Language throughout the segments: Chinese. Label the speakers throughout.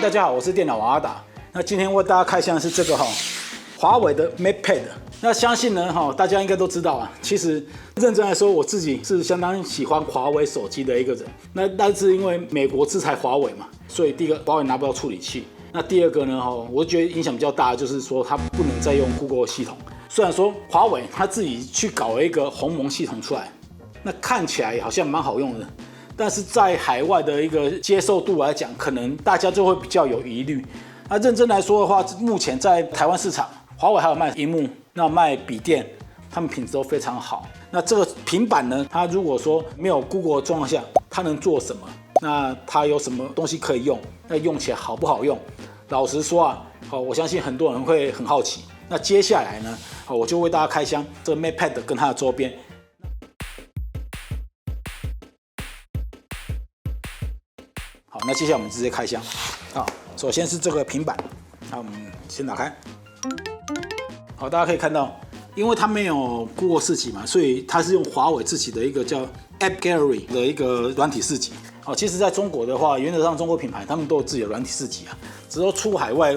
Speaker 1: 大家好，我是电脑王阿达。那今天为大家开箱的是这个华为的 MatePad。那相信呢大家应该都知道啊，其实认真来说，我自己是相当喜欢华为手机的一个人。那但是因为美国制裁华为嘛，所以第一个华为拿不到处理器。那第二个呢我觉得影响比较大的就是说它不能再用 Google 系统。虽然说华为它自己去搞了一个鸿蒙系统出来，那看起来好像蛮好用的。但是在海外的一个接受度来讲，可能大家就会比较有疑虑。那认真来说的话，目前在台湾市场，华为还有卖萤幕，那卖笔电，他们品质都非常好。那这个平板呢，它如果说没有 Google 的状况下，它能做什么？那它有什么东西可以用？那用起来好不好用？老实说啊，我相信很多人会很好奇。那接下来呢，我就为大家开箱这个 MatePad 跟它的周边。好，那接下来我们直接开箱。好，首先是这个平板，那我们先打开。好，大家可以看到，因为它没有 Google 四级嘛，所以它是用华为自己的一个叫 App Gallery 的一个软体四级。好，其实在中国的话，原则上中国品牌他们都有自己的软体四级啊，只是说出海外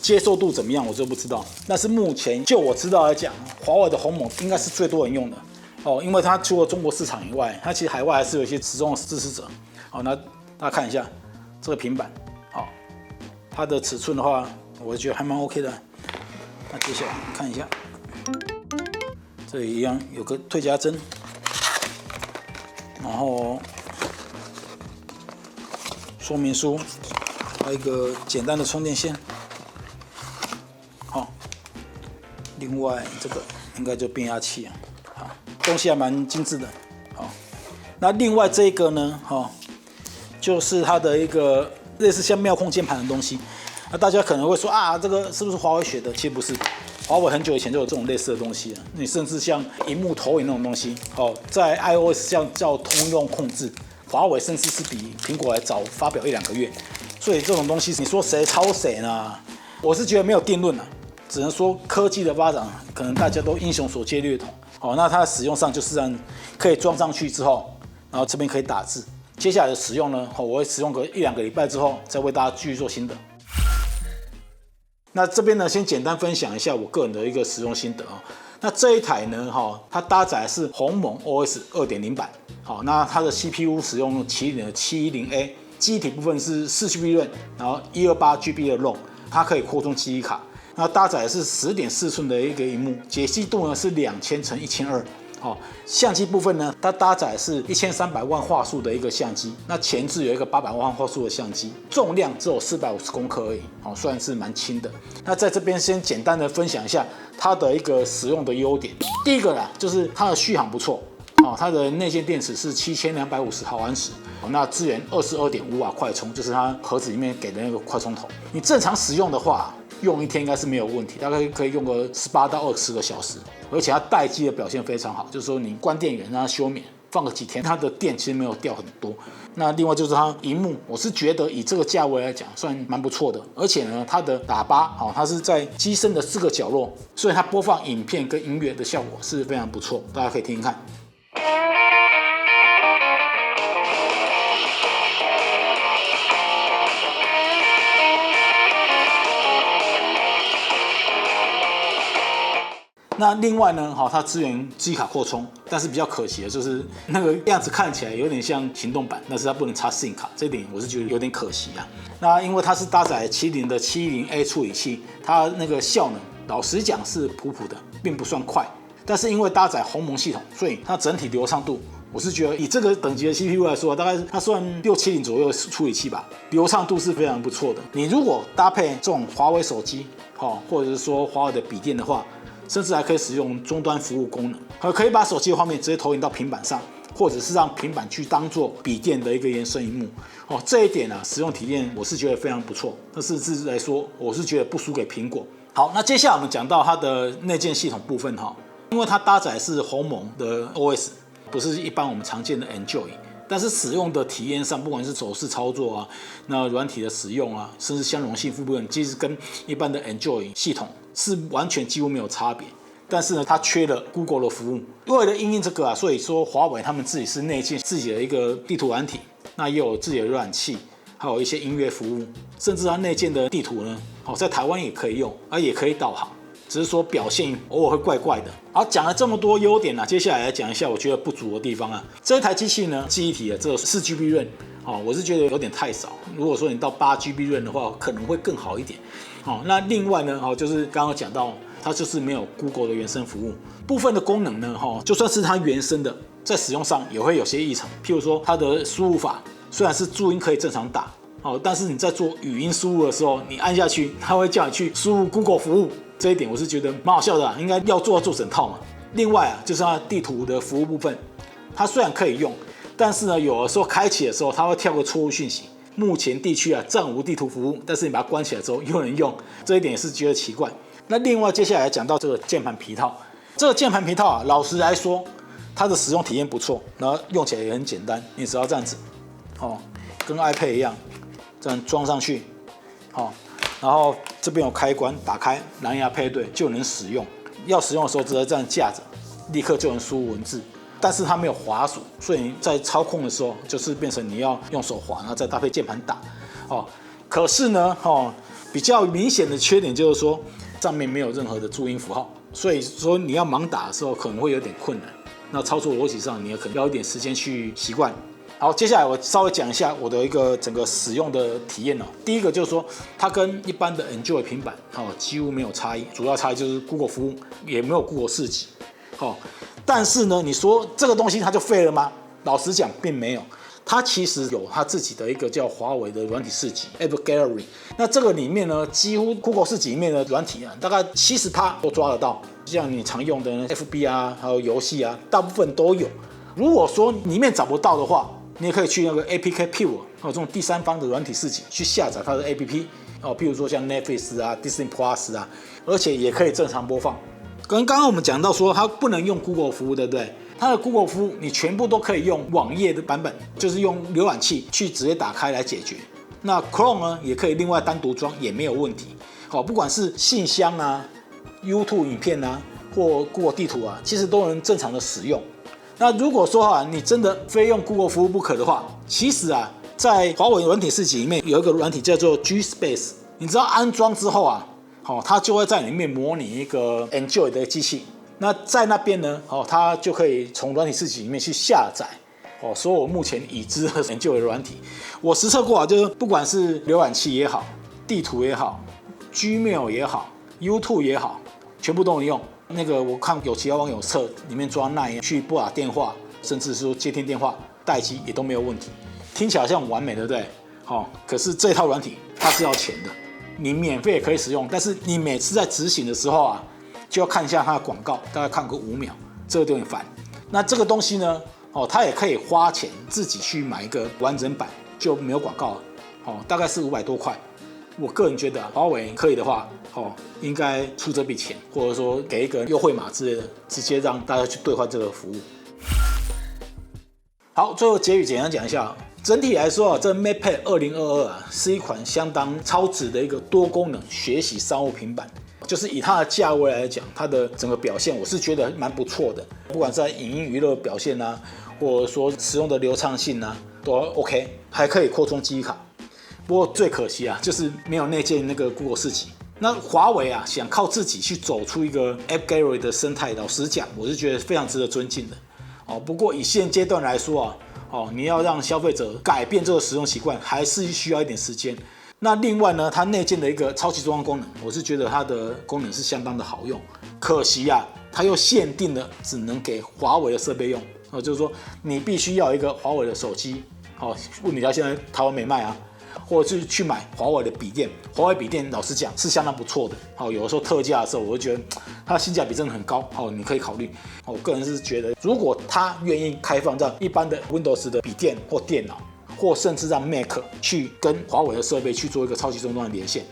Speaker 1: 接受度怎么样，我就不知道。但是目前就我知道来讲，华为的鸿蒙应该是最多人用的因为它除了中国市场以外，它其实海外还是有一些使用的支持者。好，那大家看一下这个平板，它的尺寸的话，我觉得还蛮 OK 的。那接下来看一下，这里一样有个退夹针，然后说明书，还有一个简单的充电线。另外这个应该就变压器啊，东西还蛮精致的。那另外这个呢，就是它的一个类似像妙控键盘的东西。那大家可能会说啊，这个是不是华为学的？其实不是，华为很久以前就有这种类似的东西了。你甚至像萤幕投影那种东西，在 iOS 这样叫通用控制，华为甚至是比苹果还早发表1-2个月。所以这种东西，你说谁抄谁呢？我是觉得没有定论啊，只能说科技的发展，可能大家都英雄所见略同。那它使用上就是让可以装上去之后，然后这边可以打字。接下来的使用呢，我会使用个1-2个礼拜之后，再为大家继续做新的。那这边呢，先简单分享一下我个人的一个使用心得那这一台呢，它搭载的是鸿蒙 OS 2.0 版。那它的 CPU 使用麒麟的710A， 记忆体部分是4GB RAM， 然后128GB 的 ROM， 它可以扩充记忆卡。那搭载的是10.4寸的一个萤幕，解析度呢是2000×1200。相机部分呢，它搭载是1300万画素的一个相机，那前置有一个800万画素的相机，重量只有450公克而已，算是蛮轻的。那在这边先简单的分享一下它的一个使用的优点。第一个啦，就是它的续航不错，它的内建电池是7250毫安时，那支援22.5瓦快充，就是它盒子里面给的那个快充头。你正常使用的话，用一天应该是没有问题，大概可以用个18到20个小时。而且它待机的表现非常好，就是说你关电源让它休眠，放个几天，它的电其实没有掉很多。那另外就是它萤幕，我是觉得以这个价位来讲算蛮不错的。而且呢，它的喇叭它是在机身的4个角落，所以它播放影片跟音乐的效果是非常不错，大家可以听听看。那另外呢，它支援记忆卡扩充，但是比较可惜的就是那个样子看起来有点像行动版，但是它不能插 SIM 卡，这点我是觉得有点可惜啊。那因为它是搭载麒麟的710A 处理器，它那个效能老实讲是普普的，并不算快。但是因为搭载鸿蒙系统，所以它整体流畅度，我是觉得以这个等级的 CPU 来说，大概它算670左右的处理器吧，流畅度是非常不错的。你如果搭配这种华为手机，或者是说华为的笔电的话，甚至还可以使用终端服务功能，可以把手机的画面直接投影到平板上，或者是让平板去当做笔电的一个延伸萤幕。这一点使用体验我是觉得非常不错。但是甚至来说，我是觉得不输给苹果。好，那接下来我们讲到它的内建系统部分因为它搭载是鸿蒙的 OS， 不是一般我们常见的 Enjoy。但是使用的体验上，不管是手势操作啊，那软体的使用啊，甚至相容性部分，其实跟一般的 Enjoy 系统是完全几乎没有差别。但是呢，它缺了 Google 的服务。为了因应这个所以说华为他们自己是内建自己的一个地图软体，那也有自己的浏览器，还有一些音乐服务，甚至它内建的地图呢，在台湾也可以用，也可以导航。只是说表现偶尔会怪怪的。好，讲了这么多优点接下来来讲一下我觉得不足的地方这一台机器呢，记忆体只有4GB RAM，我是觉得有点太少。如果说你到8GB RAM的话，可能会更好一点。那另外呢，就是刚刚讲到，它就是没有 Google 的原生服务，部分的功能呢，就算是它原生的，在使用上也会有些异常。譬如说它的输入法，虽然是注音可以正常打，但是你在做语音输入的时候，你按下去，它会叫你去输入 Google 服务。这一点我是觉得蛮好笑的应该要做整套嘛。另外就是它地图的服务部分，它虽然可以用，但是呢，有的时候开启的时候，它会跳个错误讯息，目前地区暂无地图服务，但是你把它关起来之后又能用，这一点也是觉得奇怪。那另外接下来讲到这个键盘皮套，这个键盘皮套老实来说，它的使用体验不错，然后用起来也很简单，你只要这样子，跟 iPad 一样，这样装上去，然后这边有开关，打开蓝牙配对就能使用。要使用的时候，直接这样架着，立刻就能输入文字。但是它没有滑鼠，所以你在操控的时候，就是变成你要用手滑，然后再搭配键盘打。可是呢，比较明显的缺点就是说，上面没有任何的注音符号，所以说你要盲打的时候可能会有点困难。那操作逻辑上，你也可能要一点时间去习惯。好，接下来我稍微讲一下我的一个整个使用的体验第一个就是说，它跟一般的 Enjoy 平板几乎没有差异，主要差异就是 Google 服务也没有 Google 四级。但是呢，你说这个东西它就废了吗？老实讲，并没有。它其实有它自己的一个叫华为的软体市集 App Gallery， 那这个里面呢，几乎 Google 市集里面的软体大概70%都抓得到，像你常用的 FB 还有游戏大部分都有。如果说里面找不到的话，你也可以去那个 APK Pure 这种第三方的软体市集去下载它的 APP 譬如说像 Netflix Disney Plus 而且也可以正常播放。跟刚刚我们讲到说它不能用 Google 服务，对不对？它的 Google 服务你全部都可以用网页的版本，就是用浏览器去直接打开来解决。那 Chrome 呢也可以另外单独装，也没有问题。不管是信箱YouTube 影片或 Google 地图其实都能正常的使用。那如果说你真的非用 Google 服务不可的话，其实在华为软体市集里面有一个软体叫做 G Space， 你知道安装之后它就会在里面模拟一个 Enjoy 的机器。那在那边呢，它就可以从软体市集里面去下载所有目前已知的 Enjoy 的软体。我实测过就是不管是浏览器也好，地图也好， Gmail 也好， YouTube 也好，全部都能用。那个我看有其他网友测，里面装Line去拨打电话，甚至说接听电话、待机也都没有问题，听起来像很完美，对不对？可是这套软体它是要钱的，你免费也可以使用，但是你每次在执行的时候就要看一下它的广告，大概看个5秒，这个有点烦。那这个东西呢，它也可以花钱自己去买一个完整版，就没有广告了，大概是500多块。我个人觉得华为可以的话，应该出这笔钱，或者说给一个优惠码之类的，直接让大家去兑换这个服务。好，最后结语简单讲一下，整体来说这 MatePad 2022是一款相当超值的一个多功能学习商务平板。就是以它的价位来讲，它的整个表现我是觉得蛮不错的，不管是在影音娱乐表现或者说使用的流畅性都 OK， 还可以扩充记忆卡。不过最可惜就是没有内建那个 Google 四级。那华为想靠自己去走出一个 App Gallery 的生态，老实讲，我是觉得非常值得尊敬的。不过以现阶段来说你要让消费者改变这个使用习惯，还是需要一点时间。那另外呢，它内建的一个超级中央功能，我是觉得它的功能是相当的好用。可惜它又限定了只能给华为的设备用，就是说你必须要有一个华为的手机，问题它现在台湾没卖或者是去买华为的笔电。华为笔电老实讲是相当不错的，有的时候特价的时候，我就觉得它的性价比真的很高，你可以考虑。我个人是觉得，如果它愿意开放让一般的 Windows 的笔电或电脑，或甚至让 Mac 去跟华为的设备去做一个超级终端的连线，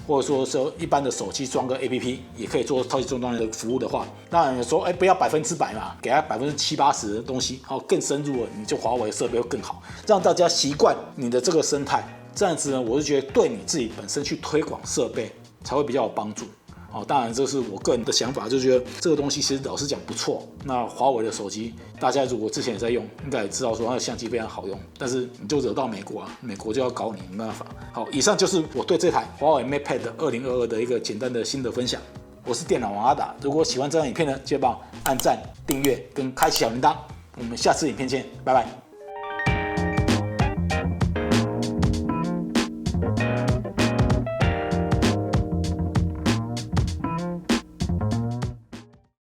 Speaker 1: 或者说一般的手机装个 APP 也可以做超级终端的服务的话，当然说不要100%嘛，给它70%-80%的东西，更深入了，你就华为的设备会更好，让大家习惯你的这个生态。这样子呢，我是觉得对你自己本身去推广设备才会比较有帮助。当然这是我个人的想法，就觉得这个东西其实老实讲不错。那华为的手机，大家如果之前也在用，应该也知道说它的相机非常好用，但是你就惹到美国啊，美国就要搞你，没办法。好，以上就是我对这台华为 MatePad 2022的一个简单的心得分享。我是电脑王阿达，如果喜欢这张影片呢，记得帮我按赞、订阅跟开启小铃铛。我们下次影片见，拜拜。